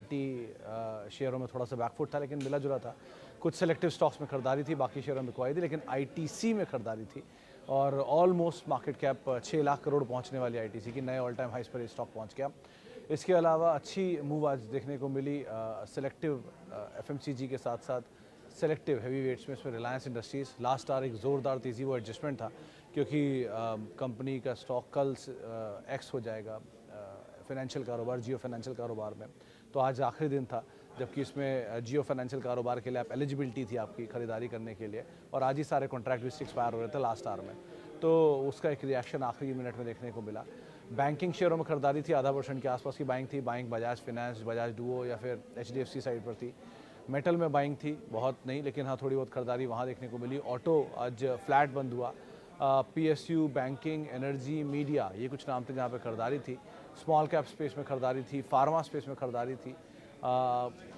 IT शेयरों में थोड़ा सा बैकफुट था, लेकिन मिला जुला था। कुछ सेलेक्टिव स्टॉक्स में खरीदारी थी, बाकी शेयरों में बिकवाई थी, लेकिन आईटीसी में खरीदारी थी और almost market cap 6 lakh crore पहुंचने वाली आईटीसी की नए ऑल टाइम हाइस पर ये स्टॉक पहुंच गया। इसके अलावा अच्छी मूव आज देखने को मिली सेलेक्टिव एफएमसीजी के साथ साथ सेलेक्टिव हैवी वेट्स में। इसमें रिलायंस इंडस्ट्रीज़ लास्ट आवर एक ज़ोरदार तेज़ी, वो एडजस्टमेंट था क्योंकि कंपनी का स्टॉक कल एक्स हो जाएगा फाइनेंशियल कारोबार, जियो फाइनेंशियल कारोबार में। तो आज आखिरी दिन था जबकि इसमें जियो फाइनेंशियल कारोबार के लिए आप एलिजिबिलिटी थी आपकी ख़रीदारी करने के लिए, और आज ही सारे कॉन्ट्रैक्ट भी एक्सपायर हो रहे थे लास्ट आवर में, तो उसका एक रिएक्शन आखिरी मिनट में देखने को मिला। बैंकिंग शेयरों में खरीदारी थी, 0.5% के आसपास की बाइंग थी। Buying Bajaj finance, Bajaj Duo या फिर एचडीएफसी साइड पर थी। मेटल में बाइंग थी, बहुत नहीं, लेकिन हाँ थोड़ी बहुत खरीदारी वहाँ देखने को मिली। ऑटो आज फ्लैट बंद हुआ। पीएसयू, बैंकिंग, एनर्जी, मीडिया, ये कुछ नाम थे जहाँ पे खरीदारी थी। स्मॉल कैप स्पेस में खरीदारी थी, फार्मा स्पेस में खरीदारी थी।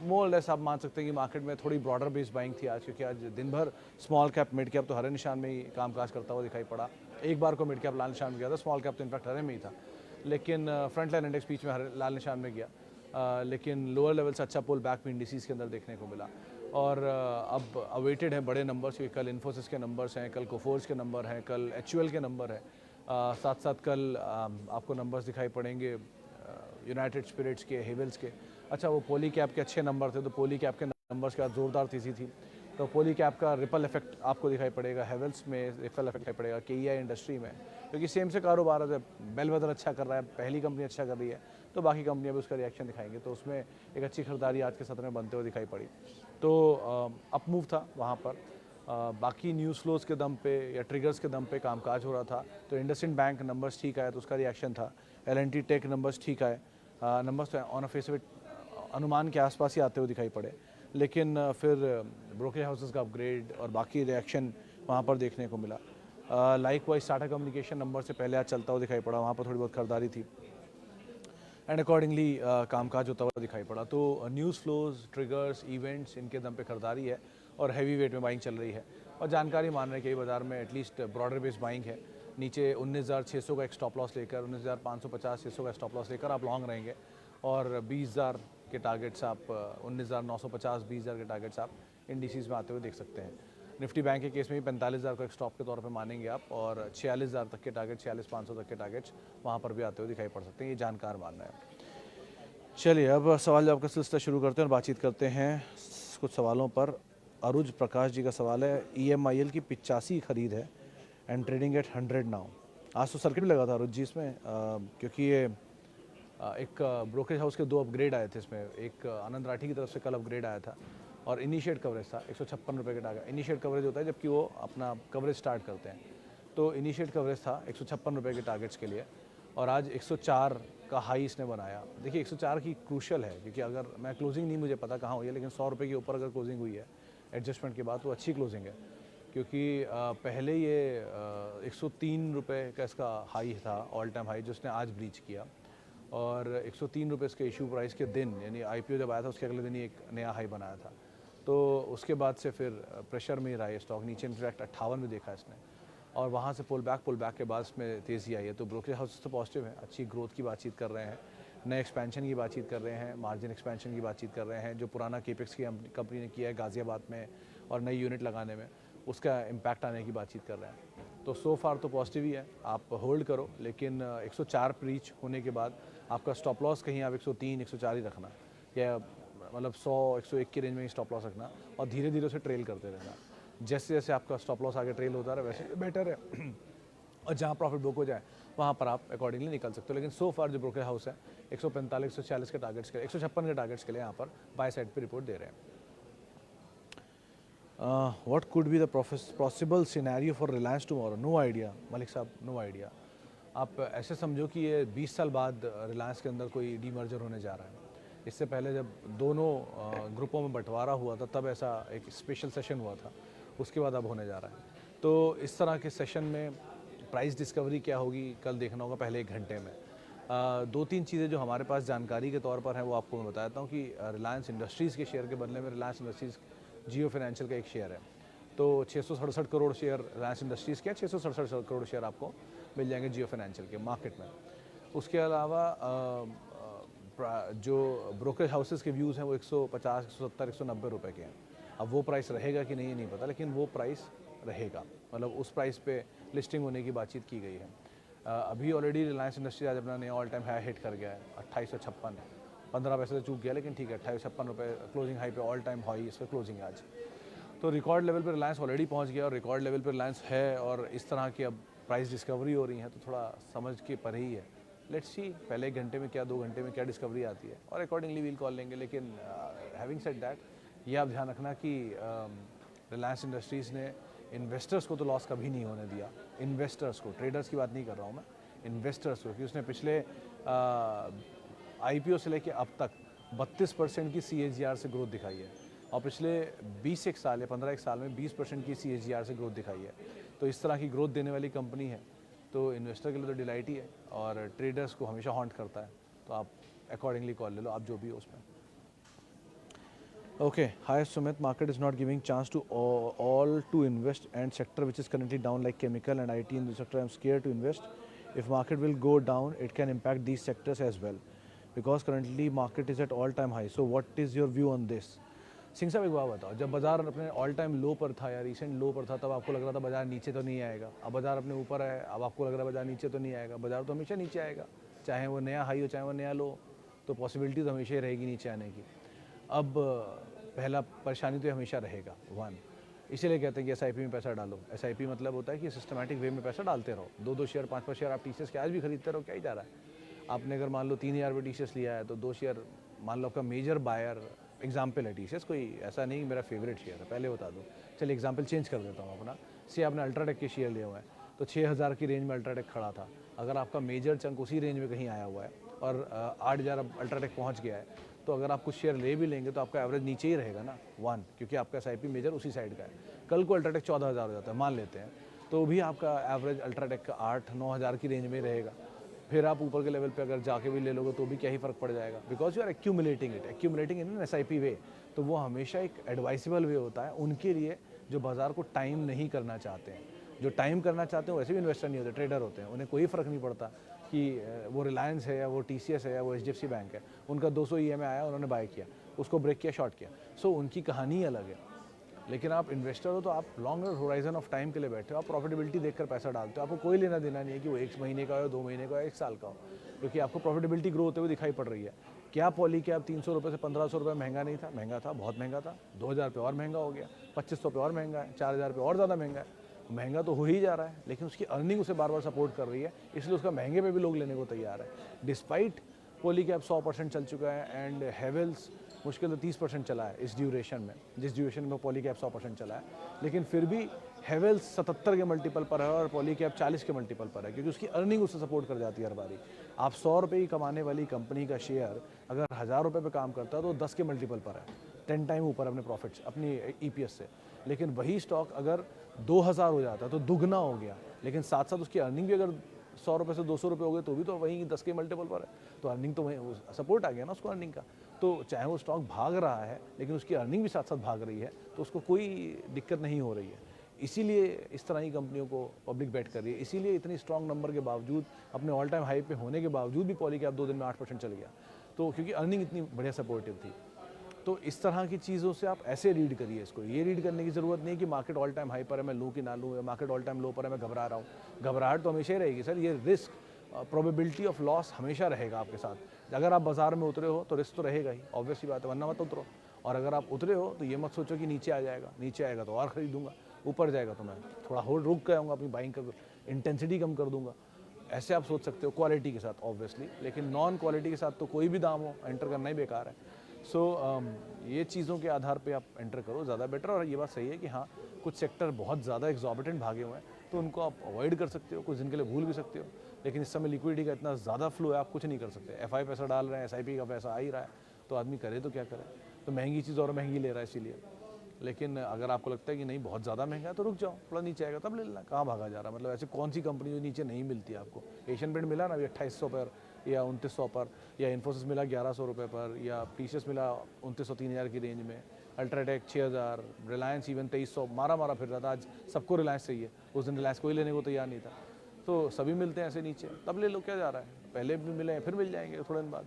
मोर लेस आप मान सकते हैं कि मार्केट में थोड़ी ब्रॉडर बेस बाइंग थी आज, क्योंकि आज दिन भर स्मॉल कैप मिड कैप तो हरे निशान में ही कामकाज करता हुआ दिखाई पड़ा। एक बार को मिड कैप लाल निशान में गया था, स्मॉल कैप तो इनफैक्ट हरे में ही था, लेकिन फ्रंट लाइन इंडेक्स बीच में हरे लाल निशान में गया। लेकिन लोअर लेवल से अच्छा पुल बैक भी इंडिसेस के अंदर देखने को मिला। और अब अवेटेड है बड़े नंबर्स, क्योंकि कल इन्फोसिस के नंबर्स हैं, कल कोफोर्स के नंबर हैं, कल एचयूएल के नंबर है, साथ साथ कल आपको नंबर्स दिखाई पड़ेंगे यूनाइटेड स्पिरिट्स के, हेवल्स के। अच्छा, वो पोली कैप के अच्छे नंबर थे, तो पोली कैप के नंबर्स के बाद ज़ोरदार तेज़ी थी, तो पोली कैप का रिपल इफेक्ट आपको दिखाई पड़ेगा, हेवल्स में रिपल इफेक्ट दिखाई पड़ेगा, केईआई इंडस्ट्री में, क्योंकि सेम से कारोबार है। बेलवेदर अच्छा कर रहा है, पहली कंपनी अच्छा कर रही है, तो बाकी कंपनियां भी उसका रिएक्शन दिखाएंगे, तो उसमें एक अच्छी खरीदारी आज के सत्र में बनते हुए दिखाई पड़ी। तो अप मूव था वहाँ पर। बाकी न्यूज़ फ्लोज के दम पे या ट्रिगर्स के दम पे कामकाज हो रहा था। तो इंडसइंड बैंक नंबर्स ठीक आए तो उसका रिएक्शन था। एल&टी टेक नंबर्स ठीक आए, नंबर्स ऑन अ फेस अनुमान के आसपास ही आते हुए दिखाई पड़े, लेकिन फिर ब्रोकरेज हाउसेस का अपग्रेड और बाकी रिएक्शन वहाँ पर देखने को मिला। Like wise Tata communication number से पहले आज चलता हुआ दिखाई पड़ा, वहाँ पर थोड़ी बहुत खरीदारी थी एंड अकॉर्डिंगली कामकाज होता हुआ दिखाई पड़ा। तो न्यूज़ फ्लोज, ट्रिगर्स, इवेंट्स, इनके दम पे खरीदारी है और हैवी वेट में बाइंग चल रही है। और जानकारी मान रहे हैं कि बाज़ार में एटलीस्ट ब्रॉडर बेस बाइंग है। नीचे 19,600 का एक स्टॉप लॉस लेकर, 19,550-600 का स्टॉप लॉस लेकर आप लॉन्ग रहेंगे, और 20,000 के टारगेट्स आप 19,950, 20,000 के टारगेट्स आप इंडिसेस में आते हुए देख सकते हैं। निफ्टी बैंक के केस में भी 45,000 को एक स्टॉप के तौर पे मानेंगे आप, और 46,000 तक के टारगेट, 46,500 तक के टारगेट्स वहाँ पर भी आते हुए दिखाई पड़ सकते हैं। ये जानकार मानना है। चलिए अब सवाल जवाब का सिलसिला शुरू करते हैं और बातचीत करते हैं कुछ सवालों पर। अरुज प्रकाश जी का सवाल है, EMIL की 85 खरीद है एंड ट्रेडिंग एट 100 नाउ। आज तो सर्किट भी लगा था अरुज जी इसमें, क्योंकि ये एक ब्रोकरेज हाउस के 2 अपग्रेड आए थे इसमें। एक आनंद राठी की तरफ से कल अपग्रेड आया था और इनिशिएट कवरेज था 156 रुपये के टारगेट। इनिशिएट कवरेज होता है जबकि वो अपना कवरेज स्टार्ट करते हैं, तो इनिशिएट कवरेज था 156 रुपये के टारगेट्स के लिए, और आज 104 का हाई इसने बनाया। देखिए 104 की क्रूशल है, क्योंकि अगर मैं क्लोजिंग नहीं मुझे पता कहाँ हुई है, लेकिन 100 रुपये के ऊपर अगर क्लोजिंग हुई है एडजस्टमेंट के बाद तो अच्छी क्लोजिंग है, क्योंकि पहले ये 103 रुपये का इसका हाई था, ऑल टाइम हाई, जो उसने आज ब्रीच किया, और 103 रुपये इसके इशू प्राइस के दिन, यानी IPO जब आया था उसके अगले दिन ही एक नया हाई बनाया था। तो उसके बाद से फिर प्रेशर में ही रहा है स्टॉक, नीचे इनफैक्ट 58 में देखा इसने, और वहाँ से पुल बैक के बाद इसमें तेज़ी आई है। तो ब्रोकरेज हाउस तो पॉजिटिव है, अच्छी ग्रोथ की बातचीत कर रहे हैं, नए एक्सपेंशन की बातचीत कर रहे हैं, मार्जिन एक्सपेंशन की बातचीत कर रहे हैं। जो पुराना केपेक्स की कंपनी ने किया है गाज़ियाबाद में और नई यूनिट लगाने में, उसका इम्पैक्ट आने की बातचीत कर रहे हैं। तो सो फार तो पॉजिटिव ही है, आप होल्ड करो, लेकिन 104 रीच होने के बाद आपका स्टॉप लॉस कहीं आप 103, 104 ही रखना, या मतलब 100, 101 की रेंज में ही स्टॉप लॉस रखना, और धीरे धीरे उसे ट्रेल करते रहना। जैसे जैसे आपका स्टॉप लॉस आगे ट्रेल होता रहे वैसे बेटर है, और जहाँ प्रॉफिट बुक हो जाए वहाँ पर आप अकॉर्डिंगली निकल सकते हो। लेकिन सो फार जो ब्रोकरेज हाउस है 145, 140 के टारगेट्स के लिए, 156 के टारगेट्स के लिए यहाँ पर बाय साइड पे रिपोर्ट दे रहे हैं। What could be the possible scenario for Reliance tomorrow? No idea Malik साहब, नो आइडिया। आप ऐसे समझो कि ये 20 साल बाद रिलायंस के अंदर कोई डीमर्जर होने जा रहा है। इससे पहले जब दोनों ग्रुपों में बंटवारा हुआ था तब ऐसा एक स्पेशल सेशन हुआ था, उसके बाद अब होने जा रहा है। तो इस तरह के सेशन में प्राइस डिस्कवरी क्या होगी कल देखना होगा पहले 1 घंटे में। 2-3 चीज़ें जो हमारे पास जानकारी के तौर पर हैं वो आपको मैं बता देता हूँ कि रिलायंस इंडस्ट्रीज़ के शेयर के बदले में रिलायंस इंडस्ट्रीज़ जियो फाइनेंशियल का एक शेयर है, तो 667 करोड़ शेयर रिलायंस इंडस्ट्रीज़ के, 667 करोड़ शेयर आपको मिल जाएंगे जियो फाइनेंशियल के मार्केट में। उसके अलावा जो ब्रोकरेज हाउसेस के व्यूज़ हैं वो 150, 170, 190 रुपए के हैं। अब वो प्राइस रहेगा कि नहीं नहीं पता, लेकिन वो प्राइस रहेगा, मतलब उस प्राइस पे लिस्टिंग होने की बातचीत की गई है। अभी ऑलरेडी रिलायंस इंडस्ट्रीज आज अपना नया ऑल टाइम हाई हिट कर गया है 2856, 15 पैसे से चूक गया, लेकिन ठीक है 2856 रुपये क्लोजिंग हाई पे, ऑल टाइम हाई इसका क्लोजिंग है आज। तो रिकॉर्ड लेवल पर रिलायंस ऑलरेडी पहुंच गया और रिकॉर्ड लेवल पर रिलायंस है, और इस तरह की अब प्राइस डिस्कवरी हो रही है तो थोड़ा समझ के पर ही है। लेट्स सी पहले 1 घंटे में क्या, 2 घंटे में क्या डिस्कवरी आती है, और अकॉर्डिंगली वील कॉल लेंगे। लेकिन हैविंग सेड दैट, ये आप ध्यान रखना कि रिलायंस इंडस्ट्रीज़ ने इन्वेस्टर्स को तो लॉस कभी नहीं होने दिया। इन्वेस्टर्स को, ट्रेडर्स की बात नहीं कर रहा हूँ मैं, इन्वेस्टर्स को, कि उसने पिछले IPO से लेके अब तक 32% की CAGR से ग्रोथ दिखाई है, और पिछले 20 साल या 15 साल में 20% की CAGR से ग्रोथ दिखाई है। तो इस तरह की ग्रोथ देने वाली कंपनी है, तो इन्वेस्टर के लिए तो डिलाइट ही है, और ट्रेडर्स को हमेशा हॉन्ट करता है। तो आप अकॉर्डिंगली कॉल ले लो, आप जो भी हो उसमें। Okay, hi Sumit. Market is not giving chance to all to invest, and sector which is currently down like chemical and IT in the sector, I'm scared to invest. If market will go down, it can impact these sectors as well, because currently market is at all time high. So what is your view on this? Singh साहब एक बात बताओ, जब बाजार अपने all time लो पर था या रिसेंट लो पर था, तब आपको लग रहा था बाजार नीचे तो नहीं आएगा। अब बाजार अपने ऊपर है, अब आपको लग रहा है बाजार नीचे तो नहीं आएगा। बाजार तो हमेशा नीचे आएगा, चाहे वो नया हाई हो चाहे वो नया लो, तो पॉसिबिलिटी तो हमेशा ही रहेगी नीचे आने की। अब पहला परेशानी तो हमेशा रहेगा, 1, इसीलिए कहते हैं कि SIP में पैसा डालो। SIP मतलब होता है कि सिस्टमैटिक वे में पैसा डालते रहो, 2-2 शेयर 5-5 शेयर आप TCS के आज भी खरीदते रहो, क्या ही जा रहा है। आपने अगर मान लो 3000 रुपये TCS लिया है, तो 2 शेयर, मान लो आपका मेजर बायर एग्जाम्पल है TCS, कोई ऐसा नहीं मेरा फेवरेट शेयर है, पहले बता दूँ। चलिए एग्जाम्पल चेंज कर देता हूँ अपना, से आपने अल्ट्राटेक के शेयर लिए हुए हैं, तो 6000 की रेंज में अल्ट्राटेक खड़ा था। अगर आपका मेजर चंक उसी रेंज में कहीं आया हुआ है और 8000 अब अल्ट्राटेक पहुँच गया है, तो अगर आप कुछ शेयर ले भी लेंगे तो आपका एवरेज नीचे ही रहेगा ना, 1, क्योंकि आपका SIP मेजर उसी साइड का है। कल को अल्ट्राटेक 14000 हो जाता है, मान लेते हैं, तो भी आपका एवरेज अल्ट्राटेक का 8-9 हज़ार की रेंज में रहेगा। फिर आप ऊपर के लेवल पे अगर जाके भी ले लोगे तो भी क्या ही फ़र्क पड़ जाएगा, because you are accumulating in an SIP way. तो वो हमेशा एक एडवाइसेबल वे होता है उनके लिए जो बाज़ार को टाइम नहीं करना चाहते हैं। जो टाइम करना चाहते हैं वैसे भी इन्वेस्टर नहीं होते, ट्रेडर होते हैं, उन्हें कोई फ़र्क नहीं पड़ता कि वो रिलायंस है या वो TCS है या वो HDFC बैंक है। उनका 200 EMI आया, उन्होंने बाय किया, उसको ब्रेक किया, शॉर्ट किया, सो उनकी कहानी अलग है। लेकिन आप इन्वेस्टर हो तो आप लॉन्गर होराइजन ऑफ टाइम के लिए बैठे हो, आप प्रॉफिटेबिलिटी देखकर पैसा डालते हो। आपको कोई लेना देना नहीं है कि वो 1 महीने का हो, 2 महीने का हो, 1 साल का हो, क्योंकि आपको प्रॉफिटेबिलिटी ग्रो होते हुए दिखाई पड़ रही है। क्या पॉली कैब 300 रुपये से 1500 रुपये महंगा नहीं था? महंगा था, बहुत महंगा था। 2000 पे और महंगा हो गया, 2500 पे और महंगा है, 4000 पे और ज़्यादा महंगा है। महंगा तो हो ही जा रहा है, लेकिन उसकी अर्निंग उसे बार बार सपोर्ट कर रही है, इसलिए उसका महंगे पे भी लोग लेने को तैयार है। डिस्पाइट पॉली कैब 100% चल चुका है, एंड हेवेल्स मुश्किल तो 30% चला है इस ड्यूरेशन में, जिस ड्यूरेशन में पॉली कैब 100% चला है। लेकिन फिर भी हेवेल्स 77 के मल्टीपल पर है और पॉली कैब 40 के मल्टीपल पर है, क्योंकि उसकी अर्निंग उससे सपोर्ट कर जाती है हर बारी। आप 100 रुपये की कमाने वाली कंपनी का शेयर अगर 1000 रुपये पे काम करता है तो 10 के मल्टीपल पर है, 10 टाइम ऊपर अपने प्रॉफिट्स, अपनी EPS से। लेकिन वही स्टॉक अगर 2000 हो जाता है तो दुगना हो गया, लेकिन साथ साथ उसकी अर्निंग भी अगर 100 रुपये से 200 रुपये हो गए तो भी तो वहीं 10 के मल्टीपल पर है, तो अर्निंग तो वहीं सपोर्ट आ गया ना उसको अर्निंग का। तो चाहे वो स्टॉक भाग रहा है लेकिन उसकी अर्निंग भी साथ साथ भाग रही है, तो उसको कोई दिक्कत नहीं हो रही है। इसीलिए इस तरह की कंपनियों को पब्लिक बैट कर रही है, इसीलिए इतनी स्ट्रॉन्ग नंबर के बावजूद, अपने ऑल टाइम हाई पे होने के बावजूद भी पॉली कैब 2 दिन में 8% चल गया, तो क्योंकि अर्निंग इतनी बढ़िया सपोर्टिव थी। तो इस तरह की चीज़ों से आप ऐसे रीड करिए इसको। ये रीड करने की ज़रूरत नहीं कि मार्केट ऑल टाइम हाई पर है मैं लूँ कि ना लूँ, या मार्केट ऑल टाइम लो पर है मैं घबरा रहा हूँ। घबराहट तो हमेशा ही रहेगी सर, ये रिस्क, प्रोबेबिलिटी ऑफ लॉस हमेशा रहेगा आपके साथ। अगर आप बाजार में उतरे हो तो रिस्क तो रहेगा ही, ऑब्वियस सी बात है, वरना मत उतरो। और अगर आप उतरे हो तो ये मत सोचो कि नीचे आ जाएगा, नीचे आएगा तो और ख़रीदूँगा, ऊपर जाएगा तो मैं थोड़ा होल्ड रुक के आऊँगा, अपनी बाइंग का इंटेंसिटी कम कर दूँगा। ऐसे आप सोच सकते हो क्वालिटी के साथ ऑब्वियसली, लेकिन नॉन क्वालिटी के साथ तो कोई भी दाम हो एंटर करना ही बेकार है। सो ये चीज़ों के आधार पे आप एंटर करो, ज़्यादा बेटर। और ये बात सही है कि हाँ, कुछ सेक्टर बहुत ज़्यादा एग्जॉर्बिटेंट भागे हुए हैं, तो उनको आप अवॉइड कर सकते हो, कुछ दिन के लिए भूल भी सकते हो। लेकिन इस समय लिक्विडिटी का इतना ज़्यादा फ्लो है, आप कुछ नहीं कर सकते। FI पैसा डाल रहे हैं, SIP का पैसा आ ही रहा है, तो आदमी करे तो क्या करे। तो महंगी चीज़ और महंगी ले रहा है इसीलिए। लेकिन अगर आपको लगता है कि नहीं बहुत ज़्यादा महंगा है तो रुक जाओ, थोड़ा नीचे आएगा तब ले लेना, कहाँ भागा जा रहा है। मतलब ऐसे कौन सी कंपनी जो नीचे नहीं मिलती है आपको? एशियन पेंट मिला ना अभी 2800 पर या 2900 पर, या इन्फोसिस मिला 1100 रुपये पर, या TCS मिला 2900-3000 की रेंज में, अल्ट्राटेक 6000, रिलायंस इवन 2300 मारा फिर रहा था। आज सबको रिलायंस चाहिए, उस दिन रिलायंस कोई लेने को तैयार नहीं था, तो सभी मिलते हैं ऐसे नीचे, तब ले लो, क्या जा रहा है। पहले भी मिले फिर मिल जाएंगे थोड़े दिन बाद।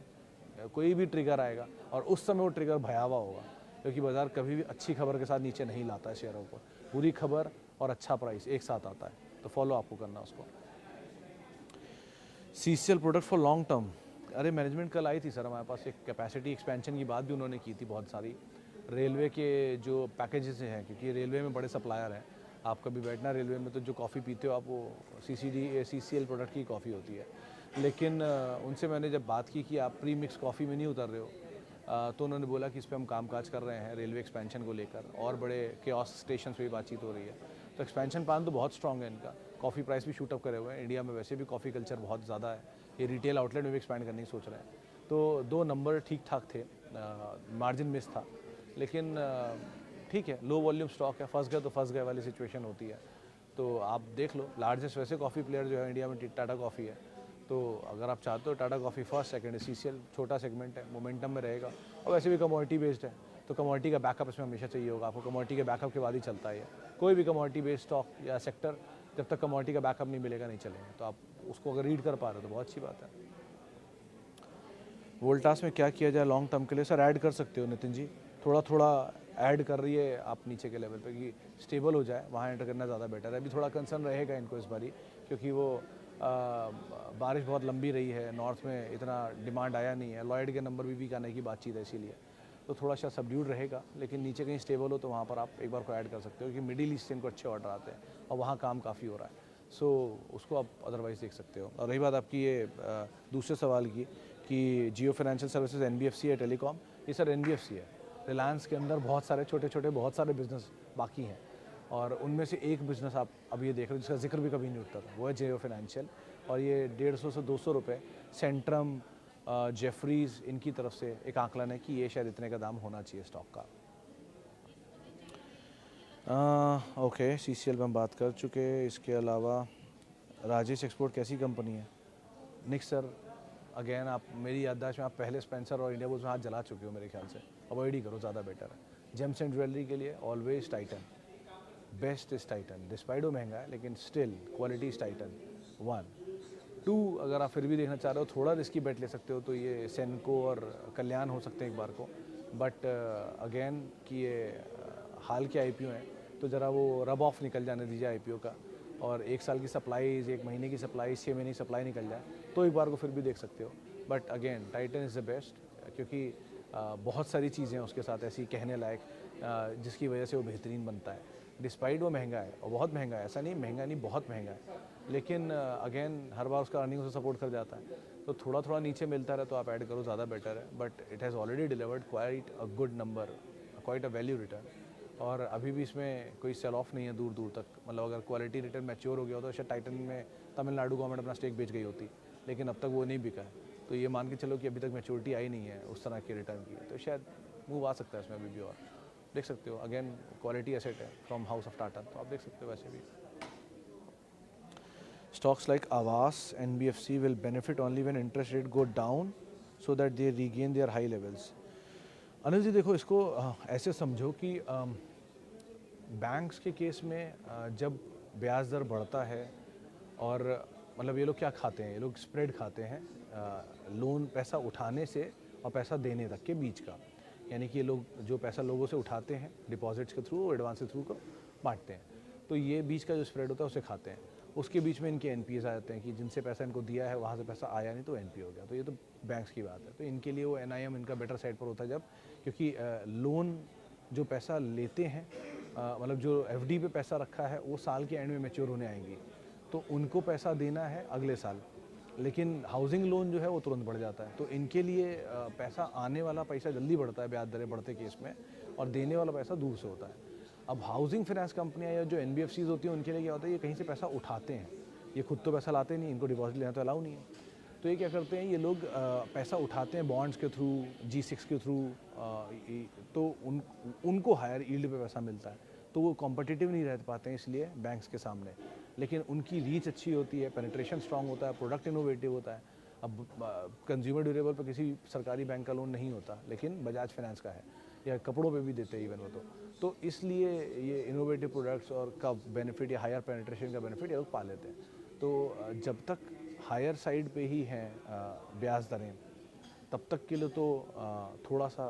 कोई भी ट्रिगर आएगा और उस समय वो ट्रिगर भयावह होगा, क्योंकि बाज़ार कभी भी अच्छी खबर के साथ नीचे नहीं लाता है शेयरों को। बुरी खबर और अच्छा प्राइस एक साथ आता है, तो फॉलो आपको करना उसको। CCL product for long term, अरे मैनेजमेंट कल आई थी सर हमारे पास, एक कैपेसिटी एक्सपेंशन की बात भी उन्होंने की थी बहुत सारी। रेलवे के जो पैकेजेस हैं, क्योंकि रेलवे में बड़े सप्लायर हैं, आप कभी बैठना रेलवे में तो जो कॉफ़ी पीते हो आप वो CCL प्रोडक्ट की कॉफ़ी होती है। लेकिन उनसे मैंने जब बात की कि आप प्री मिक्स कॉफ़ी में नहीं उतर रहे हो, तो उन्होंने बोला कि इस पर हम कामकाज कर रहे हैं रेलवे एक्सपेंशन को लेकर, और बड़े कियोस्क स्टेशन पे भी बातचीत हो रही है। तो एक्सपेंशन प्लान तो बहुत स्ट्रॉन्ग है इनका, कॉफ़ी प्राइस भी शूट अप करे हुए हैं। इंडिया में वैसे भी कॉफ़ी कल्चर बहुत ज़्यादा है, ये रिटेल आउटलेट में भी एक्सपैंड करने की सोच रहे हैं। तो 2 नंबर ठीक ठाक थे, मार्जिन मिस था, लेकिन ठीक है, लो वॉल्यूम स्टॉक है, फंस गए तो फंस गए वाली सिचुएशन होती है। तो आप देख लो, लार्जेस्ट वैसे कॉफ़ी प्लेयर जो है इंडिया में टाटा कॉफ़ी है, तो अगर आप चाहते हो टाटा कॉफ़ी फर्स्ट सेकंड है, CCL छोटा सेगमेंट है, मोमेंटम में रहेगा, और वैसे भी कमोडिटी बेस्ड है, तो कमोडिटी का बैकअप इसमें हमेशा चाहिए होगा आपको। कमोडिटी के बैकअप के बाद ही चलता है, कोई भी कमोडिटी बेस्ड स्टॉक या सेक्टर जब तक कमोडिटी का बैकअप नहीं मिलेगा नहीं चलेंगे। तो आप उसको अगर रीड कर पा रहे हो तो बहुत अच्छी बात है। वोल्टास में क्या किया जाए लॉन्ग टर्म के लिए? सर ऐड कर सकते हो नितिन जी, थोड़ा थोड़ा ऐड कर रही है आप नीचे के लेवल पे, कि स्टेबल हो जाए, वहाँ एंटर करना ज़्यादा बेटर है। अभी थोड़ा कंसर्न रहेगा इनको इस बारी, क्योंकि वो बारिश बहुत लंबी रही है, नॉर्थ में इतना डिमांड आया नहीं है, लॉयड के नंबर भी वीक आने की बातचीत है, इसीलिए तो थोड़ा सा सबड्यूड रहेगा। लेकिन नीचे कहीं स्टेबल हो तो वहाँ पर आप एक बार को ऐड कर सकते हो, क्योंकि मिडिल ईस्ट से इनको अच्छे ऑर्डर आते हैं और वहाँ काम काफ़ी हो रहा है। सो उसको आप अदरवाइज़ देख सकते हो। और रही बात आपकी ये दूसरे सवाल की कि जियो फाइनेंशियल सर्विसेज NBFC है टेलीकॉम, ये सर NBFC है। रिलायंस के अंदर बहुत सारे छोटे छोटे बहुत सारे बिजनेस बाकी हैं, और उनमें से एक बिज़नेस आप अब ये देख रहे हो जिसका जिक्र भी कभी नहीं उठता था, वो है जियो फाइनेंशियल। और ये 150 से 200 रुपये सेंट्रम, जेफरीज, इनकी तरफ से एक आंकलन है कि ये शायद इतने का दाम होना चाहिए स्टॉक का। ओके, CCL में हम बात कर चुके। इसके अलावा राजेश एक्सपोर्ट कैसी कंपनी है? निक्स सर, अगेन आप मेरी याददाश्त में आप पहले स्पेंसर और इंडिया बुल्स में हाथ जला चुके हो, मेरे ख्याल से अवॉइड ही करो, ज़्यादा बेटर है। जेम्स एंड ज्वेलरी के लिए always Titan, best is Titan, despite वो महंगा है लेकिन स्टिल क्वालिटी इज टाइटन 1। 2, अगर आप फिर भी देखना चाह रहे हो थोड़ा रिस्की बेट ले सकते हो तो ये सेनको और कल्याण हो सकते हैं एक बार को, बट अगेन कि ये हाल के IPO हैं, तो ज़रा वो रब ऑफ निकल जाने दीजिए IPO का, और 1 साल की सप्लाईज, 1 महीने की सप्लाई, 6 महीने की सप्लाई निकल जाए तो एक बार को फिर भी देख सकते हो। But again Titan is the best, क्योंकि बहुत सारी चीज़ें हैं उसके साथ ऐसी कहने लायक, जिसकी वजह से वो बेहतरीन बनता है। डिस्पाइट वो महंगा है और बहुत महंगा है, ऐसा नहीं महंगा नहीं, बहुत महंगा है, लेकिन अगेन हर बार उसका अर्निंग उसे सपोर्ट कर जाता है, तो थोड़ा थोड़ा नीचे मिलता रहे तो आप ऐड करो, ज़्यादा बेटर है। But it has already delivered quite a good number, quite a value return, और अभी भी इसमें कोई सेल ऑफ नहीं है दूर दूर तक। मतलब अगर क्वालिटी रिटर्न मैच्योर हो गया होता तो शायद टाइटन में तमिलनाडु गवर्नमेंट अपना स्टेक बेच गई होती, लेकिन अब तक वो नहीं बिका है। तो ये मान के चलो कि अभी तक मैच्योरिटी आई नहीं है उस तरह के रिटर्न की, तो शायद मूव आ सकता है इसमें अभी भी, और देख सकते हो। अगेन क्वालिटी एसेट है फ्रॉम हाउस ऑफ टाटा, तो आप देख सकते हो वैसे भी। Stocks like Aavas, NBFC will benefit only when interest rate go down so that they regain their high levels. Anil ji देखो, इसको ऐसे समझो कि बैंक्स के केस में जब ब्याज दर बढ़ता है, और मतलब ये लोग क्या खाते हैं, ये लोग स्प्रेड खाते हैं, लोन पैसा उठाने से और पैसा देने तक के बीच का, यानी कि ये लोग जो पैसा लोगों से उठाते हैं डिपॉजिट्स के थ्रू, एडवांस के थ्रू को बांटते हैं, तो ये बीच का जो स्प्रेड होता है उसे खाते हैं। उसके बीच में इनके NPAs आ जाते हैं कि जिनसे पैसा इनको दिया है वहाँ से पैसा आया नहीं तो NPA हो गया, तो ये तो बैंक्स की बात है। तो इनके लिए वो NIM इनका बेटर साइड पर होता है, जब क्योंकि लोन जो पैसा लेते हैं, मतलब जो FD पे पैसा रखा है वो साल के एंड में मैच्योर होने आएंगी, तो उनको पैसा देना है अगले साल, लेकिन हाउसिंग लोन जो है वो तुरंत बढ़ जाता है, तो इनके लिए पैसा आने वाला पैसा जल्दी बढ़ता है ब्याज दरें बढ़ते केस में, और देने वाला पैसा दूर से होता है। अब हाउसिंग फाइनेंस कंपनियां या जो NBFCs होती हैं उनके लिए क्या होता है, ये कहीं से पैसा उठाते हैं, ये खुद तो पैसा लाते नहीं, इनको डिपॉजिट लेना तो अलाउ नहीं है, तो ये क्या करते हैं, ये लोग पैसा उठाते हैं बॉन्ड्स के थ्रू, G6 के थ्रू, तो उनको हायर यील्ड पे पैसा मिलता है, तो वो कॉम्पिटिटिव नहीं रह पाते हैं इसलिए बैंक्स के सामने, लेकिन उनकी रीच अच्छी होती है, पेनिट्रेशन स्ट्रांग होता है, प्रोडक्ट इनोवेटिव होता है। अब कंज्यूमर ड्यूरेबल पर किसी सरकारी बैंक का लोन नहीं होता, लेकिन बजाज फाइनेंस का है, या कपड़ों पे भी देते हैं इवन वो, तो इसलिए ये इनोवेटिव प्रोडक्ट्स और का बेनिफिट या हायर पेनिट्रेशन का बेनिफिट ये लोग पा लेते हैं। तो जब तक हायर साइड पे ही हैं ब्याज दरें, तब तक के लिए तो थोड़ा सा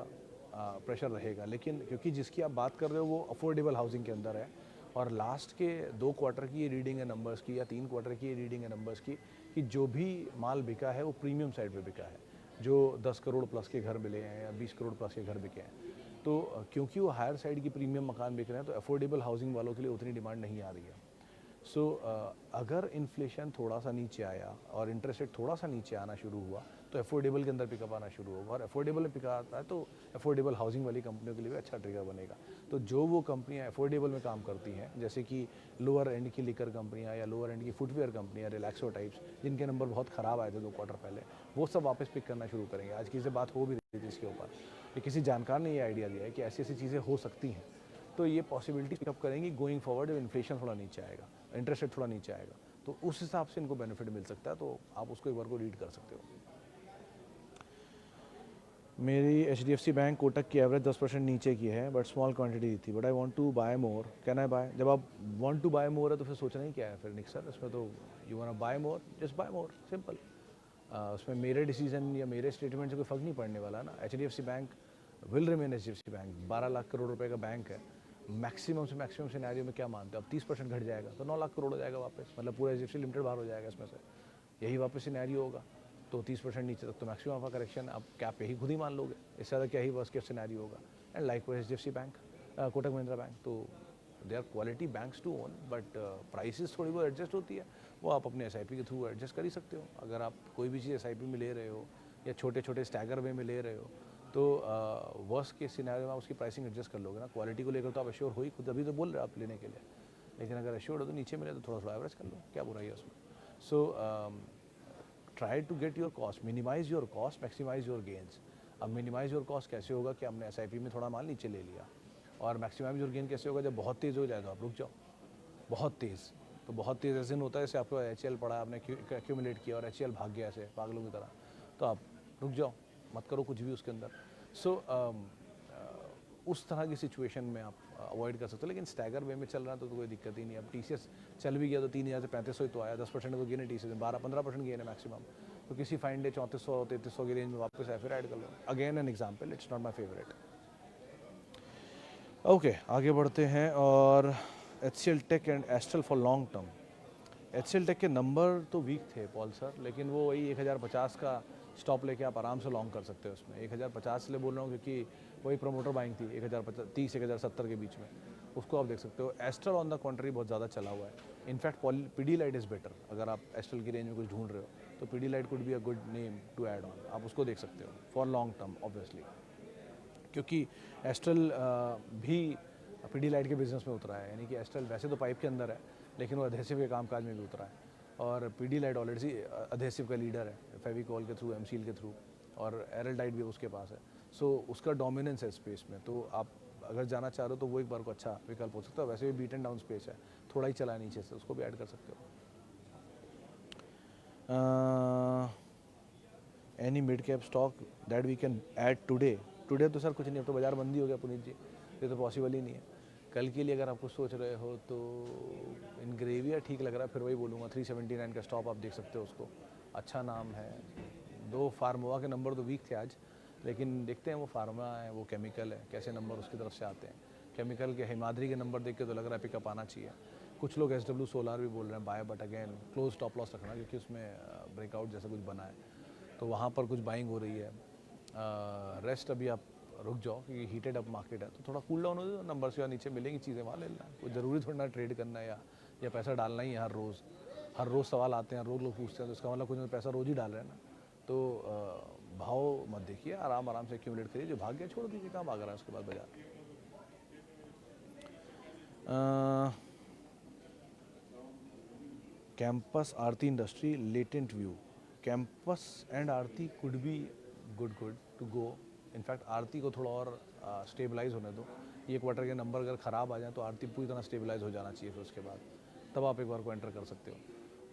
प्रेशर रहेगा, लेकिन क्योंकि जिसकी आप बात कर रहे हो वो अफोर्डेबल हाउसिंग के अंदर है और लास्ट के 2 क्वार्टर की ये रीडिंग है नंबर्स की या 3 क्वार्टर की ये रीडिंग है नंबर्स की कि जो भी माल बिका है वो प्रीमियम साइड पे बिका है, जो 10 करोड़ प्लस के घर मिले हैं या 20 करोड़ प्लस के घर बिके हैं। तो क्योंकि वो हायर साइड की प्रीमियम मकान बिक रहे हैं तो अफोर्डेबल हाउसिंग वालों के लिए उतनी डिमांड नहीं आ रही है। सो अगर इन्फ्लेशन थोड़ा सा नीचे आया और इंटरेस्ट रेट थोड़ा सा नीचे आना शुरू हुआ तो अफोर्डेबल के अंदर पिकअप आना शुरू होगा और अफोर्डेबल में पिकअप आता है तो अफोर्डेबल हाउसिंग वाली कंपनियों के लिए भी अच्छा ट्रिगर बनेगा। तो जो वो कंपनियां अफोर्डेबल में काम करती हैं जैसे कि लोअर एंड की लिकर कंपनियां या लोअर एंड की फुटवेयर कंपनियां, रिलैक्सो टाइप्स, जिनके नंबर बहुत ख़राब आए थे 2 क्वार्टर पहले, वो सब वापस पिक करना शुरू करेंगे। आज की से बात हो भी रही थी इसके ऊपर, ये किसी जानकार ने ये आइडिया दिया है कि ऐसी ऐसी चीज़ें हो सकती हैं, तो ये पॉसिबिलिटी पिकअप करेंगी गोइंग फॉरवर्ड जब इन्फ्लेशन थोड़ा नीचे आएगा, इंटरेस्ट रेट थोड़ा नीचे आएगा, तो उस हिसाब से इनको बेनिफिट मिल सकता है। तो आप उसको एक बार को रीड कर सकते हो। मेरी HDFC बैंक कोटक की एवरेज 10% नीचे की है बट स्मॉल क्वांटिटी थी, but I want to buy more, can I buy? जब आप वांट टू बाय मोर है तो फिर सोचना ही क्या है फिर निक सर, इसमें तो you want bye more, just by more, simple. उसमें मेरे डिसीजन या मेरे स्टेटमेंट से कोई फर्क नहीं पड़ने वाला ना। HDFC bank will remain HDFC bank, 12 lakh crore रुपए का बैंक है। मैक्सिमम से मैक्सिमम सिनेरियो में क्या मानते हो अब 30% घट जाएगा तो 9 लाख करोड़ हो जाएगा वापस, मतलब पूरा HDFC लिमिटेड बाहर हो जाएगा इसमें से, यही वापस सिनेरियो होगा। तो 30% नीचे तक तो मैक्सिमम ऑफ करेक्शन, अब कैप यही खुद ही मान लोगे, इससे ज़्यादा क्या ही वर्स्ट केस सिनेरियो होगा। And like HDFC bank, Kotak Mahindra bank, तो they are quality banks to own, but prices थोड़ी बहुत एडजस्ट होती है, वो आप अपने SIP के थ्रू एडजस्ट कर ही सकते हो। अगर आप कोई भी चीज़ SIP में ले रहे हो या छोटे छोटे स्टैगर वे में ले रहे हो तो वर्स्ट के सिनेरियो में आप उसकी प्राइसिंग एडजस्ट कर लोगे ना। क्वालिटी को लेकर तो आप एश्योर हो ही खुद, अभी तो बोल रहे हो आप लेने के लिए, लेकिन अगर एश्योर हो तो नीचे मिले तो थोड़ा थोड़ा एवरेज कर लो, क्या बुराई है उसमें। So try to get your cost, minimize your cost, maximize your gains. अब मिनिमाइज योर कॉस्ट कैसे होगा कि हमने SIP में थोड़ा माल नीचे ले लिया, और मैक्सिमाइज योर गेन कैसे होगा जब बहुत तेज़ हो जाए तो आप रुक जाओ, बहुत तेज़। तो बहुत तेज़ ऐसे होता है जैसे आपको HL पड़ा, आपने एक्यूमुलेट किया और HL भाग गया ऐसे पागलों की तरह, तो आप रुक जाओ, मत करो कुछ भी उसके अंदर। सो उस तरह की सिचुएशन में आप अवॉइड कर सकते हो, लेकिन स्टैगर वे में चल रहा है तो कोई दिक्कत ही नहीं। अब TCS चल भी गया तो 3000 से 3500 ही तो आया, 10% तो गेन है TCS में, 12-15% गेन है मैक्सिमम। तो किसी फाइन डे 3400-3300 की रेंज में वापस आए फिर ऐड कर लो। Again an example, it's not my favourite. Okay, आगे बढ़ते हैं। और HCL tech and Astral for long term. HCL tech के नंबर तो वीक थे पॉल सर, लेकिन वो वही 1050 का स्टॉप लेके आप आराम से लॉन्ग कर सकते हो उसमें। 1050 इसलिए बोल रहा हूँ क्योंकि वही प्रमोटर बाइंग थी 1030 1070 के बीच में, उसको आप देख सकते हो। एस्ट्रल ऑन द कॉन्ट्री बहुत ज़्यादा चला हुआ है। इनफैक्ट Pidilite इज़ बेटर, अगर आप एस्ट्रल की रेंज में कुछ ढूंढ रहे हो तो Pidilite could be a good name to add on, आप उसको देख सकते हो फॉर लॉन्ग टर्म ऑब्वियसली, क्योंकि एस्ट्रल भी Pidilite के बिजनेस में उतरा है। यानी कि एस्ट्रल वैसे तो पाइप के अंदर है लेकिन वो अधेसिव के कामकाज में भी उतरा है, और Pidilite ऑलरेडी अधेसिव का लीडर है, फेविकॉल के थ्रू, एमसील के थ्रू, और एरलडाइट भी उसके पास है। सो उसका डोमिनेंस है स्पेस में, तो आप अगर जाना चाह रहे हो तो वो एक बार को अच्छा विकल्प हो सकता है। वैसे भी बीट एंड डाउन स्पेस है, थोड़ा ही चला है नीचे से, उसको भी ऐड कर सकते हो। Any mid cap stock that we can add today? Today तो सर कुछ नहीं, अब तो बाजार बंदी हो गया पुनीत जी, ये तो पॉसिबल ही नहीं है। कल के लिए अगर आप कुछ सोच रहे हो तो इनग्रेविया ठीक लग रहा है, फिर वही बोलूँगा 379 का स्टॉप आप देख सकते हो, उसको अच्छा नाम है। 2 फार्मोवा के नंबर तो वीक थे आज, लेकिन देखते हैं वो फार्मा है वो केमिकल है, कैसे नंबर उसकी तरफ से आते हैं। केमिकल के हिमाद्री के नंबर देख के तो लग रहा है पिकअप आना चाहिए। कुछ लोग SW सोलार भी बोल रहे हैं buy, but again close stop loss रखना क्योंकि उसमें ब्रेकआउट जैसा कुछ बना है, तो वहाँ पर कुछ बाइंग हो रही है। रेस्ट अभी आप रुक जाओ क्योंकि हीटेड अप मार्केट है, तो थोड़ा कूल डाउन हो जाए, नंबर से नीचे मिलेंगी चीज़ें वहाँ ले लेना। कोई ज़रूरी थोड़ा ना ट्रेड करना है या पैसा डालना ही है हर रोज़ सवाल आते हैं, रोज़ लोग पूछते हैं, तो इसका मतलब कुछ ना पैसा रोज़ ही डाल रहे हैं ना। तो भाव मत देखिए, आराम आराम से एक्यूमुलेट करिए, जो भाग गया छोड़ दीजिए, कहाँ भाग रहा है उसके बाद बाजार। Campus Aarti industry Latent View. Campus and Aarti could be good to go. In fact Aarti को थोड़ा और स्टेबलाइज होने दो, ये क्वार्टर के नंबर अगर ख़राब आ जाए तो आरती पूरी तरह स्टेबलाइज हो जाना चाहिए, फिर उसके बाद तब आप एक बार को एंटर कर सकते हो।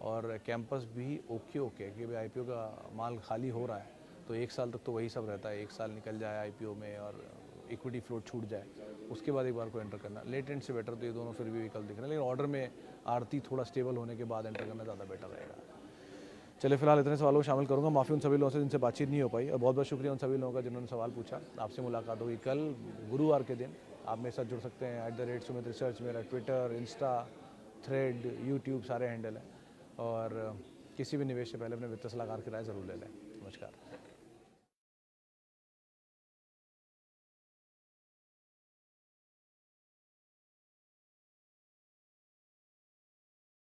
और कैंपस भी ओके कि भाई IPO का माल खाली हो रहा है तो 1 साल तक तो वही सब रहता है, 1 साल निकल जाए IPO में और इक्विटी फ्लोट छूट जाए, उसके बाद एक बार को एंटर करना। लेटेंट से बेटर तो ये दोनों फिर भी विकल्प दिख रहे हैं, लेकिन ऑर्डर में आरती थोड़ा स्टेबल होने के बाद एंटर करना ज़्यादा बेटर रहेगा। चलिए फिलहाल इतने सवालों को शामिल करूंगा। माफ़ी उन सभी लोगों से जिनसे बातचीत नहीं हो पाई, और बहुत बहुत शुक्रिया उन सभी लोगों का जिन्होंने सवाल पूछा। आपसे मुलाकात होगी कल गुरुवार के दिन। आप मेरे साथ जुड़ सकते हैं @सुमित रिसर्च, मेरा ट्विटर, इंस्टा, थ्रेड, यूट्यूब सारे हैंडल हैं। और किसी भी निवेश से पहले अपने वित्त सलाहकार की राय ज़रूर ले लें। नमस्कार।